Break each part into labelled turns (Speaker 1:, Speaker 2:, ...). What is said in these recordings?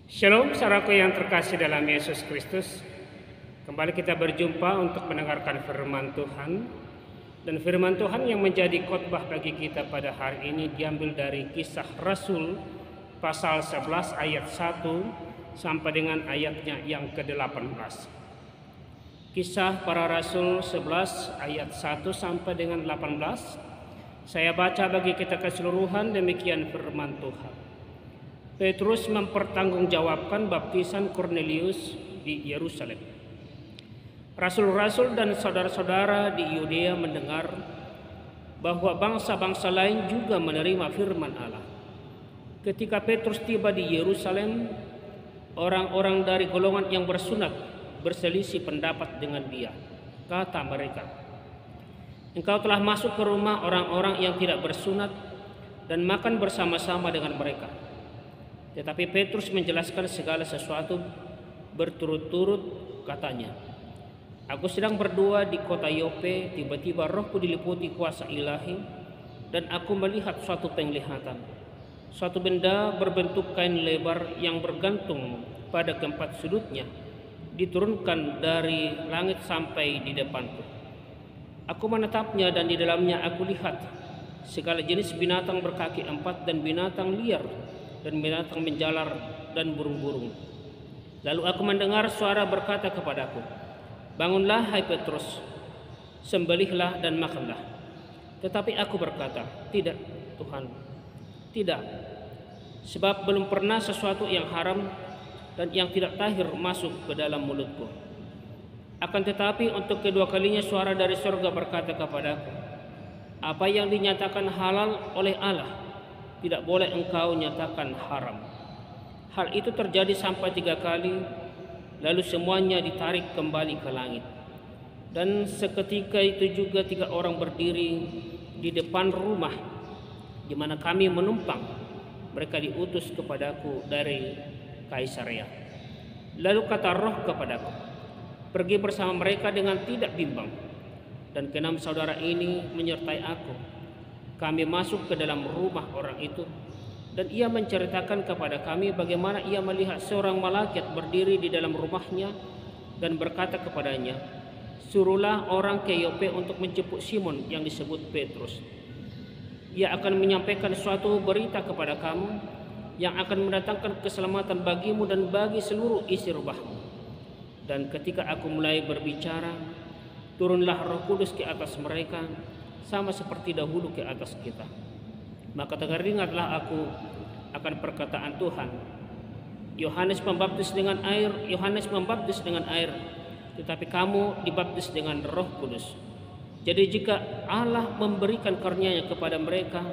Speaker 1: Shalom, saudaraku yang terkasih dalam Yesus Kristus. Kembali kita berjumpa untuk mendengarkan firman Tuhan. Dan firman Tuhan yang menjadi khotbah bagi kita pada hari ini diambil dari Kisah Rasul pasal 11 ayat 1 sampai dengan ayatnya yang ke-18. Kisah para Rasul 11 ayat 1 sampai dengan 18. Saya baca bagi kita keseluruhan, demikian firman Tuhan. Petrus mempertanggungjawabkan baptisan Kornelius di Yerusalem. Rasul-rasul dan saudara-saudara di Yudea mendengar bahwa bangsa-bangsa lain juga menerima firman Allah. Ketika Petrus tiba di Yerusalem, orang-orang dari golongan yang bersunat berselisih pendapat dengan dia. Kata mereka, "Engkau telah masuk ke rumah orang-orang yang tidak bersunat dan makan bersama-sama dengan mereka." Tetapi Petrus menjelaskan segala sesuatu berturut-turut, katanya, "Aku sedang berdoa di kota Yope, tiba-tiba rohku diliputi kuasa ilahi, dan aku melihat suatu penglihatan. Suatu benda berbentuk kain lebar yang bergantung pada keempat sudutnya, diturunkan dari langit sampai di depanku. Aku menatapnya dan di dalamnya aku lihat segala jenis binatang berkaki empat dan binatang liar dan binatang menjalar dan burung-burung. Lalu aku mendengar suara berkata kepadaku, 'Bangunlah hai Petrus, sembelihlah dan makanlah.' Tetapi aku berkata, 'Tidak, Tuhan, tidak, sebab belum pernah sesuatu yang haram dan yang tidak tahir masuk ke dalam mulutku.' Akan tetapi untuk kedua kalinya suara dari surga berkata kepadaku, 'Apa yang dinyatakan halal oleh Allah, tidak boleh engkau nyatakan haram.' Hal itu terjadi sampai 3 kali, lalu semuanya ditarik kembali ke langit. Dan seketika itu juga 3 orang berdiri di depan rumah di mana kami menumpang. Mereka diutus kepadaku dari Kaisarea. Lalu kata Roh kepadaku, 'Pergi bersama mereka dengan tidak bimbang.' Dan ke-6 saudara ini menyertai aku. Kami masuk ke dalam rumah orang itu, dan ia menceritakan kepada kami bagaimana ia melihat seorang malaikat berdiri di dalam rumahnya dan berkata kepadanya, 'Suruhlah orang ke Yope untuk menjemput Simon yang disebut Petrus. Ia akan menyampaikan suatu berita kepada kamu yang akan mendatangkan keselamatan bagimu dan bagi seluruh isi rumahmu.' Dan ketika aku mulai berbicara, turunlah Roh Kudus ke atas mereka, sama seperti dahulu ke atas kita. Maka teringatlah aku akan perkataan Tuhan, Yohanes membaptis dengan air, tetapi kamu dibaptis dengan Roh Kudus. Jadi jika Allah memberikan karunia-Nya kepada mereka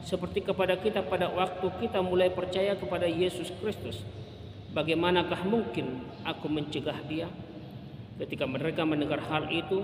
Speaker 1: seperti kepada kita pada waktu kita mulai percaya kepada Yesus Kristus, bagaimanakah mungkin aku mencegah dia?" Ketika mereka mendengar hal itu,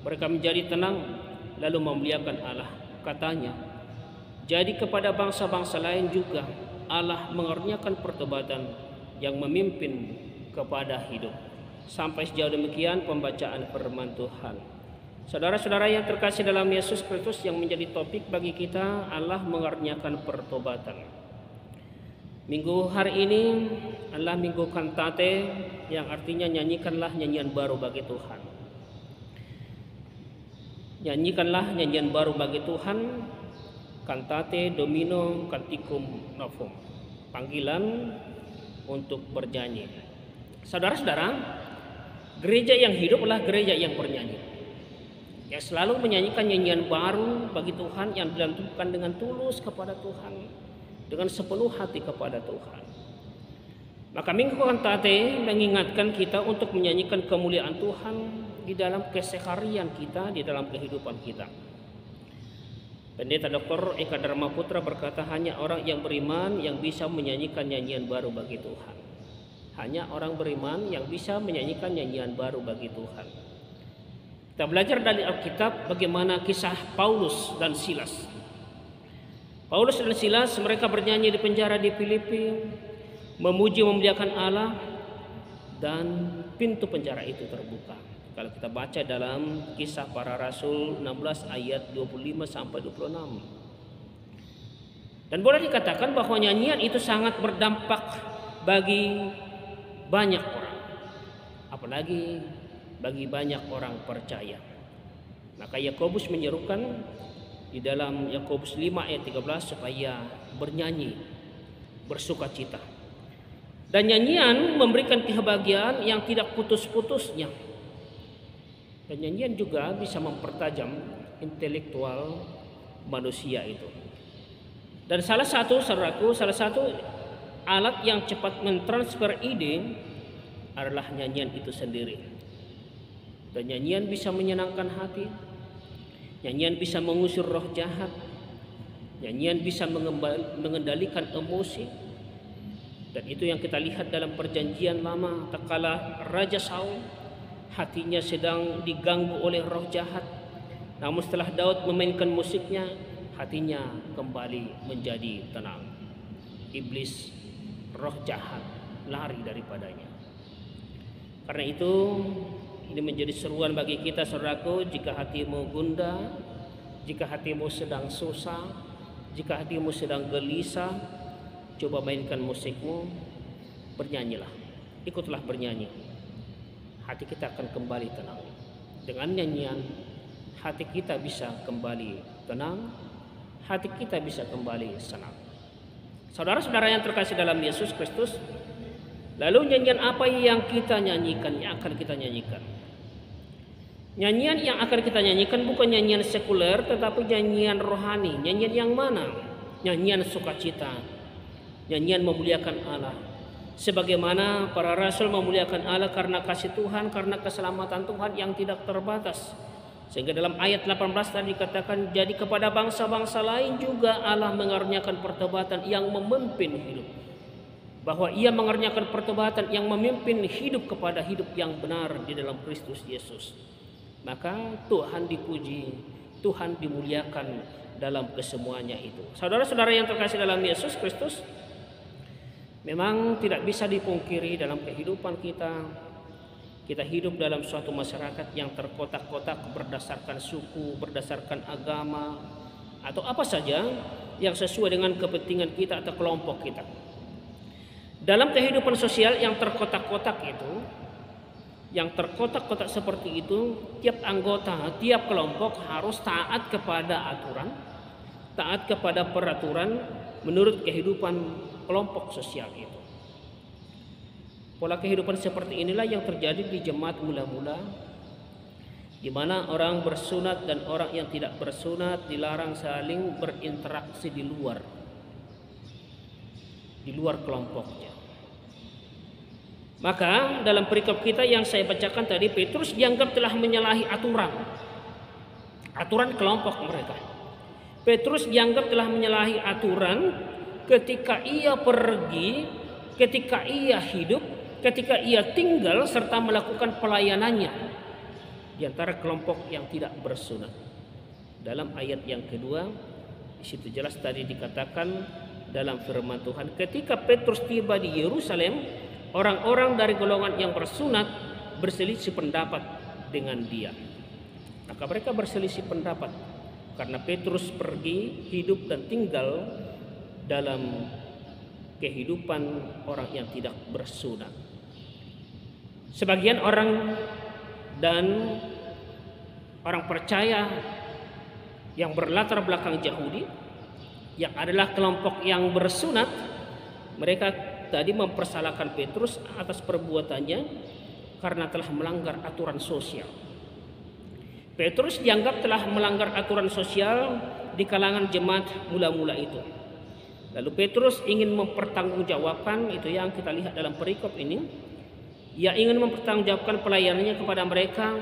Speaker 1: mereka menjadi tenang lalu memuliakan Allah. Katanya, "Jadi kepada bangsa-bangsa lain juga Allah mengaruniakan pertobatan yang memimpin kepada hidup." Sampai sejauh demikian pembacaan firman Tuhan. Saudara-saudara yang terkasih dalam Yesus Kristus, yang menjadi topik bagi kita, Allah mengaruniakan pertobatan. Minggu hari ini adalah minggu kantate, yang artinya nyanyikanlah nyanyian baru bagi Tuhan. Nyanyikanlah nyanyian baru bagi Tuhan, Cantate Domino Canticum Novum, panggilan untuk bernyanyi. Saudara-saudara, gereja yang hidup adalah gereja yang bernyanyi, yang selalu menyanyikan nyanyian baru bagi Tuhan, yang dilakukan dengan tulus kepada Tuhan, dengan sepenuh hati kepada Tuhan. Maka minggu kantate mengingatkan kita untuk menyanyikan kemuliaan Tuhan di dalam keseharian kita, di dalam kehidupan kita. Pendeta Dr. Eka Dharma Putra berkata, hanya orang yang beriman yang bisa menyanyikan nyanyian baru bagi Tuhan. Hanya orang beriman yang bisa menyanyikan nyanyian baru bagi Tuhan. Kita belajar dari Alkitab bagaimana kisah Paulus dan Silas. Paulus dan Silas, mereka bernyanyi di penjara di Filipi, memuji memuliakan Allah, dan pintu penjara itu terbuka. Kalau kita baca dalam Kisah Para Rasul 16 ayat 25 sampai 26. Dan boleh dikatakan bahwa nyanyian itu sangat berdampak bagi banyak orang, apalagi bagi banyak orang percaya. Maka Yakobus menyerukan di dalam Yakobus 5 ayat 13 supaya bernyanyi, bersukacita. Dan nyanyian memberikan kebahagiaan yang tidak putus-putusnya. Dan nyanyian juga bisa mempertajam intelektual manusia itu. Dan salah satu alat yang cepat mentransfer ide adalah nyanyian itu sendiri. Dan nyanyian bisa menyenangkan hati, nyanyian bisa mengusir roh jahat, nyanyian bisa mengendalikan emosi. Dan itu yang kita lihat dalam perjanjian lama, tatkala Raja Saul hatinya sedang diganggu oleh roh jahat, namun setelah Daud memainkan musiknya, hatinya kembali menjadi tenang. Iblis, roh jahat, lari daripadanya. Karena itu ini menjadi seruan bagi kita, saudaraku, jika hatimu gundah, jika hatimu sedang susah, jika hatimu sedang gelisah, coba mainkan musikmu, bernyanyilah, ikutlah bernyanyi. Hati kita akan kembali tenang. Dengan nyanyian, hati kita bisa kembali tenang, hati kita bisa kembali senang. Saudara-saudara yang terkasih dalam Yesus Kristus, lalu nyanyian apa yang kita nyanyikan, yang akan kita nyanyikan? Nyanyian yang akan kita nyanyikan bukan nyanyian sekuler, tetapi nyanyian rohani. Nyanyian yang mana? Nyanyian sukacita, nyanyian memuliakan Allah. Sebagaimana para rasul memuliakan Allah karena kasih Tuhan, karena keselamatan Tuhan yang tidak terbatas. Sehingga dalam ayat 18 tadi dikatakan, jadi kepada bangsa-bangsa lain juga Allah mengaruniakan pertobatan yang memimpin hidup. Bahwa ia mengaruniakan pertobatan yang memimpin hidup kepada hidup yang benar di dalam Kristus Yesus. Maka Tuhan dipuji, Tuhan dimuliakan dalam kesemuanya itu. Saudara-saudara yang terkasih dalam Yesus Kristus, memang tidak bisa dipungkiri dalam kehidupan kita, kita hidup dalam suatu masyarakat yang terkotak-kotak berdasarkan suku, berdasarkan agama, atau apa saja yang sesuai dengan kepentingan kita atau kelompok kita. Dalam kehidupan sosial yang terkotak-kotak itu, yang terkotak-kotak seperti itu, tiap anggota, tiap kelompok harus taat kepada aturan, taat kepada peraturan menurut kehidupan kelompok sosial itu. Pola kehidupan seperti inilah yang terjadi di jemaat mula-mula, di mana orang bersunat dan orang yang tidak bersunat dilarang saling berinteraksi di luar kelompoknya. Maka dalam perikop kita yang saya bacakan tadi, Petrus dianggap telah menyalahi aturan kelompok mereka. Petrus dianggap telah menyalahi aturan ketika ia pergi, ketika ia hidup, ketika ia tinggal serta melakukan pelayanannya di antara kelompok yang tidak bersunat. Dalam ayat yang kedua, di situ jelas tadi dikatakan dalam firman Tuhan, ketika Petrus tiba di Yerusalem, orang-orang dari golongan yang bersunat berselisih pendapat dengan dia. Maka mereka berselisih pendapat karena Petrus pergi, hidup dan tinggal dalam kehidupan orang yang tidak bersunat. Sebagian orang dan orang percaya yang berlatar belakang Yahudi, yang adalah kelompok yang bersunat, mereka tadi mempersalahkan Petrus atas perbuatannya karena telah melanggar aturan sosial. Petrus dianggap telah melanggar aturan sosial di kalangan jemaat mula-mula itu. Lalu Petrus ingin mempertanggungjawabkan, itu yang kita lihat dalam perikop ini. Ia ingin mempertanggungjawabkan pelayanannya kepada mereka,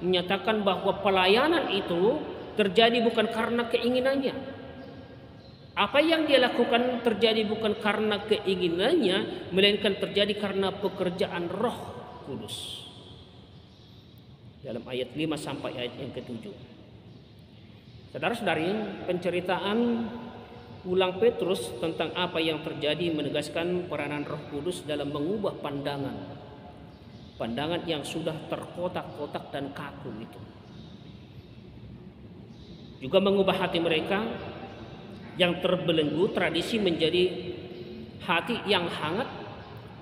Speaker 1: menyatakan bahwa pelayanan itu terjadi bukan karena keinginannya. Apa yang dia lakukan terjadi bukan karena keinginannya, melainkan terjadi karena pekerjaan Roh Kudus. Dalam ayat 5 sampai ayat yang ke-7. Saudara-saudari, penceritaan ulang Petrus tentang apa yang terjadi menegaskan peranan Roh Kudus dalam mengubah pandangan yang sudah terkotak-kotak dan kaku itu. Juga mengubah hati mereka yang terbelenggu tradisi menjadi hati yang hangat,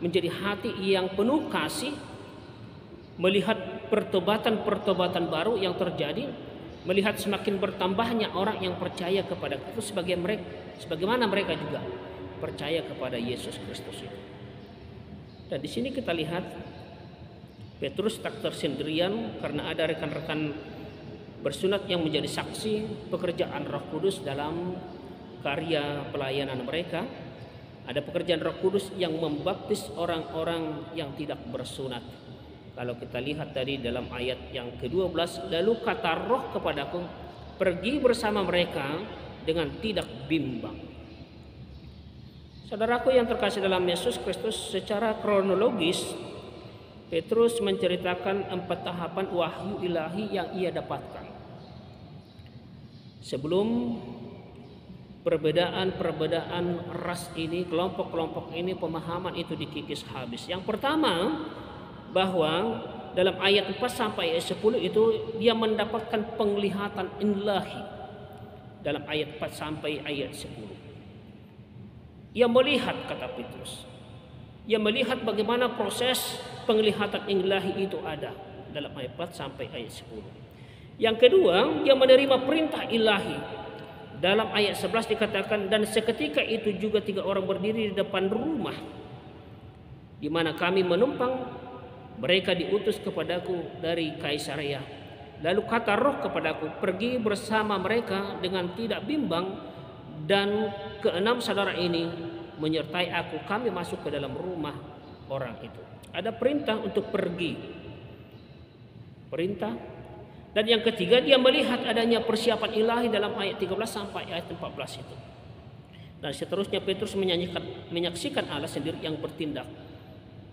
Speaker 1: menjadi hati yang penuh kasih, melihat pertobatan-pertobatan baru yang terjadi, melihat semakin bertambahnya orang yang percaya kepada Kristus sebagaimana mereka juga percaya kepada Yesus Kristus itu. Dan di sini kita lihat Petrus tak tersendirian karena ada rekan-rekan bersunat yang menjadi saksi pekerjaan Roh Kudus dalam karya pelayanan mereka. Ada pekerjaan Roh Kudus yang membaptis orang-orang yang tidak bersunat. Kalau kita lihat tadi dalam ayat yang ke-12, lalu kata Roh kepadaku, pergi bersama mereka dengan tidak bimbang. Saudaraku yang terkasih dalam Yesus Kristus, secara kronologis Petrus menceritakan 4 tahapan wahyu ilahi yang ia dapatkan sebelum perbedaan ras ini, kelompok-kelompok ini, pemahaman itu dikikis habis. Yang pertama, bahwa dalam ayat 4 sampai ayat 10 itu dia mendapatkan penglihatan ilahi. Dalam ayat 4 sampai ayat 10 ia melihat, kata Petrus, ia melihat bagaimana proses penglihatan ilahi itu ada dalam ayat 4 sampai ayat 10. Yang kedua, dia menerima perintah ilahi. Dalam ayat 11 dikatakan, dan seketika itu juga 3 orang berdiri di depan rumah di mana kami menumpang. Mereka diutus kepadaku dari Kaisarea. Lalu kata Roh kepadaku, pergi bersama mereka dengan tidak bimbang, dan 6 saudara ini menyertai aku. Kami masuk ke dalam rumah orang itu. Ada perintah untuk pergi. Perintah. Dan yang ketiga, dia melihat adanya persiapan ilahi dalam ayat 13 sampai ayat 14 itu. Dan seterusnya Petrus menyaksikan Allah sendiri yang bertindak.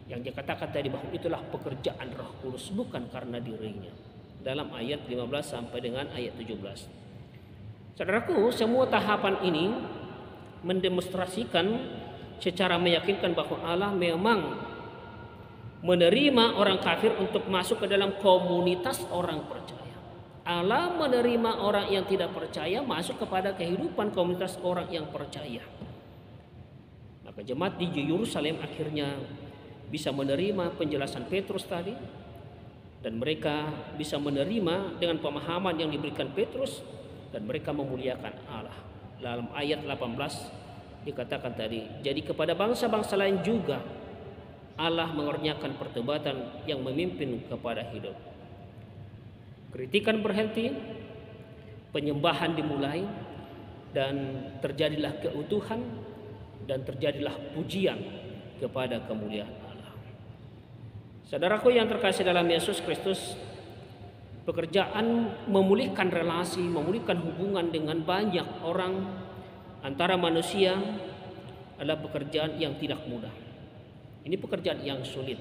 Speaker 1: Yang dia katakan tadi bahwa itulah pekerjaan Roh Kudus, bukan karena dirinya. Dalam ayat 15 sampai dengan ayat 17. Saudaraku, semua tahapan ini mendemonstrasikan secara meyakinkan bahwa Allah memang menerima orang kafir untuk masuk ke dalam komunitas orang percaya. Allah menerima orang yang tidak percaya masuk kepada kehidupan komunitas orang yang percaya. Maka jemaat di Yerusalem akhirnya bisa menerima penjelasan Petrus tadi, dan mereka bisa menerima dengan pemahaman yang diberikan Petrus, dan mereka memuliakan Allah. Dalam ayat 18 dikatakan tadi, jadi kepada bangsa-bangsa lain juga Allah mengerjakan pertobatan yang memimpin kepada hidup. Kritikan berhenti, penyembahan dimulai, dan terjadilah keutuhan dan terjadilah pujian kepada kemuliaan Allah. Saudaraku yang terkasih dalam Yesus Kristus, pekerjaan memulihkan relasi, memulihkan hubungan dengan banyak orang antara manusia adalah pekerjaan yang tidak mudah. Ini pekerjaan yang sulit.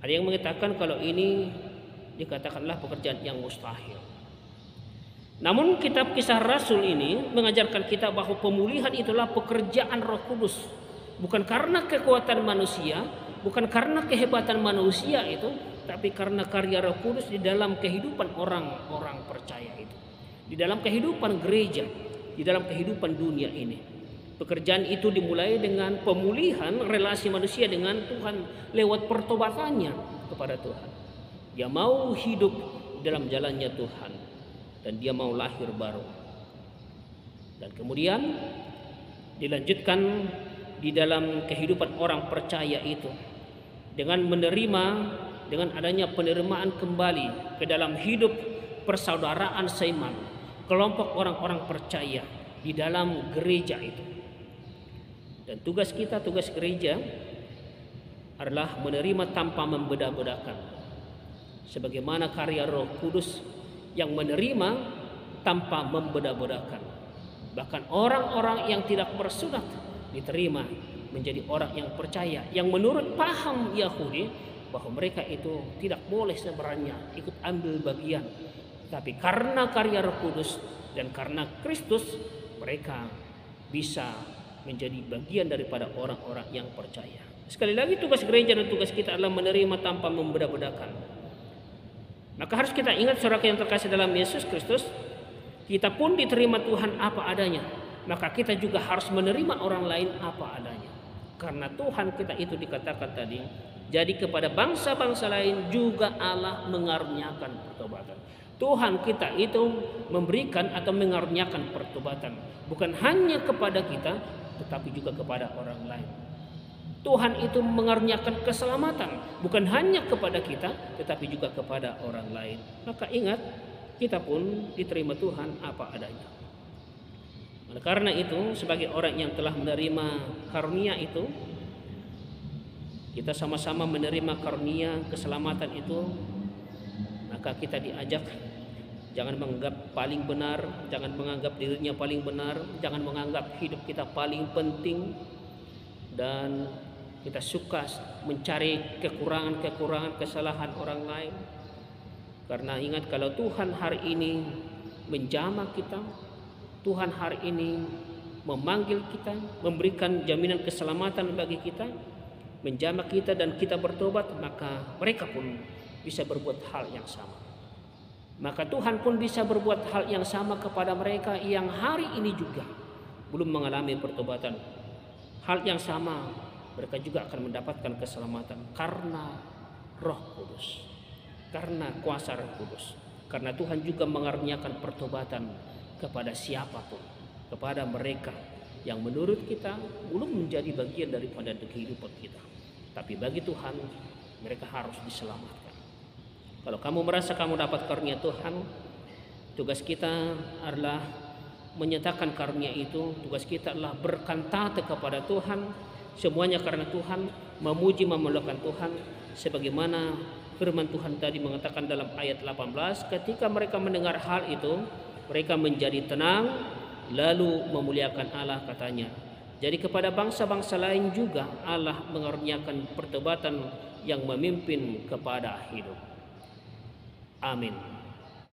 Speaker 1: Ada yang mengatakan kalau ini dikatakanlah pekerjaan yang mustahil. Namun kitab Kisah Rasul ini mengajarkan kita bahwa pemulihan itulah pekerjaan Roh Kudus. Bukan karena kekuatan manusia, bukan karena kehebatan manusia itu, tapi karena karya Roh Kudus di dalam kehidupan orang-orang percaya itu. Di dalam kehidupan gereja, di dalam kehidupan dunia ini. Pekerjaan itu dimulai dengan pemulihan relasi manusia dengan Tuhan lewat pertobatannya kepada Tuhan. Dia mau hidup dalam jalannya Tuhan, dan dia mau lahir baru. Dan kemudian dilanjutkan di dalam kehidupan orang percaya itu dengan menerima, dengan adanya penerimaan kembali ke dalam hidup persaudaraan seiman, kelompok orang-orang percaya di dalam gereja itu. Dan tugas kita, tugas gereja adalah menerima tanpa membeda-bedakan. Sebagaimana karya Roh Kudus yang menerima tanpa membeda-bedakan. Bahkan orang-orang yang tidak bersunat diterima menjadi orang yang percaya, yang menurut paham Yahudi bahwa mereka itu tidak boleh sebenarnya ikut ambil bagian, tapi karena karya Roh Kudus dan karena Kristus mereka bisa menjadi bagian daripada orang-orang yang percaya. Sekali lagi, tugas gereja dan tugas kita adalah menerima tanpa membeda-bedakan. Maka harus kita ingat, saudara yang terkasih dalam Yesus Kristus, kita pun diterima Tuhan apa adanya. Maka kita juga harus menerima orang lain apa adanya. Karena Tuhan kita itu dikatakan tadi, jadi kepada bangsa-bangsa lain juga Allah mengaruniakan pertobatan. Tuhan kita itu memberikan atau mengaruniakan pertobatan, bukan hanya kepada kita, tetapi juga kepada orang lain. Tuhan itu mengaruniakan keselamatan, bukan hanya kepada kita, tetapi juga kepada orang lain. Maka ingat, kita pun diterima Tuhan apa adanya. Oleh karena itu, sebagai orang yang telah menerima karunia itu, kita sama-sama menerima karunia keselamatan itu, maka kita diajak jangan menganggap paling benar, jangan menganggap dirinya paling benar, jangan menganggap hidup kita paling penting, dan kita suka mencari kekurangan-kekurangan, kesalahan orang lain. Karena ingat, kalau Tuhan hari ini menjamah kita, Tuhan hari ini memanggil kita, memberikan jaminan keselamatan bagi kita, menjamah kita dan kita bertobat, maka mereka pun bisa berbuat hal yang sama. Maka Tuhan pun bisa berbuat hal yang sama kepada mereka yang hari ini juga belum mengalami pertobatan. Hal yang sama, mereka juga akan mendapatkan keselamatan karena Roh Kudus, karena kuasa Roh Kudus. Karena Tuhan juga mengaruniakan pertobatan kepada siapapun, kepada mereka yang menurut kita belum menjadi bagian daripada kehidupan kita. Tapi bagi Tuhan, mereka harus diselamatkan. Kalau kamu merasa kamu dapat karunia Tuhan, tugas kita adalah menyatakan karunia itu. Tugas kita adalah berkantate kepada Tuhan, semuanya karena Tuhan, memuji memuliakan Tuhan, sebagaimana firman Tuhan tadi mengatakan dalam ayat 18, ketika mereka mendengar hal itu, mereka menjadi tenang lalu memuliakan Allah, katanya. Jadi kepada bangsa-bangsa lain juga Allah mengaruniakan pertobatan yang memimpin kepada hidup. Amin.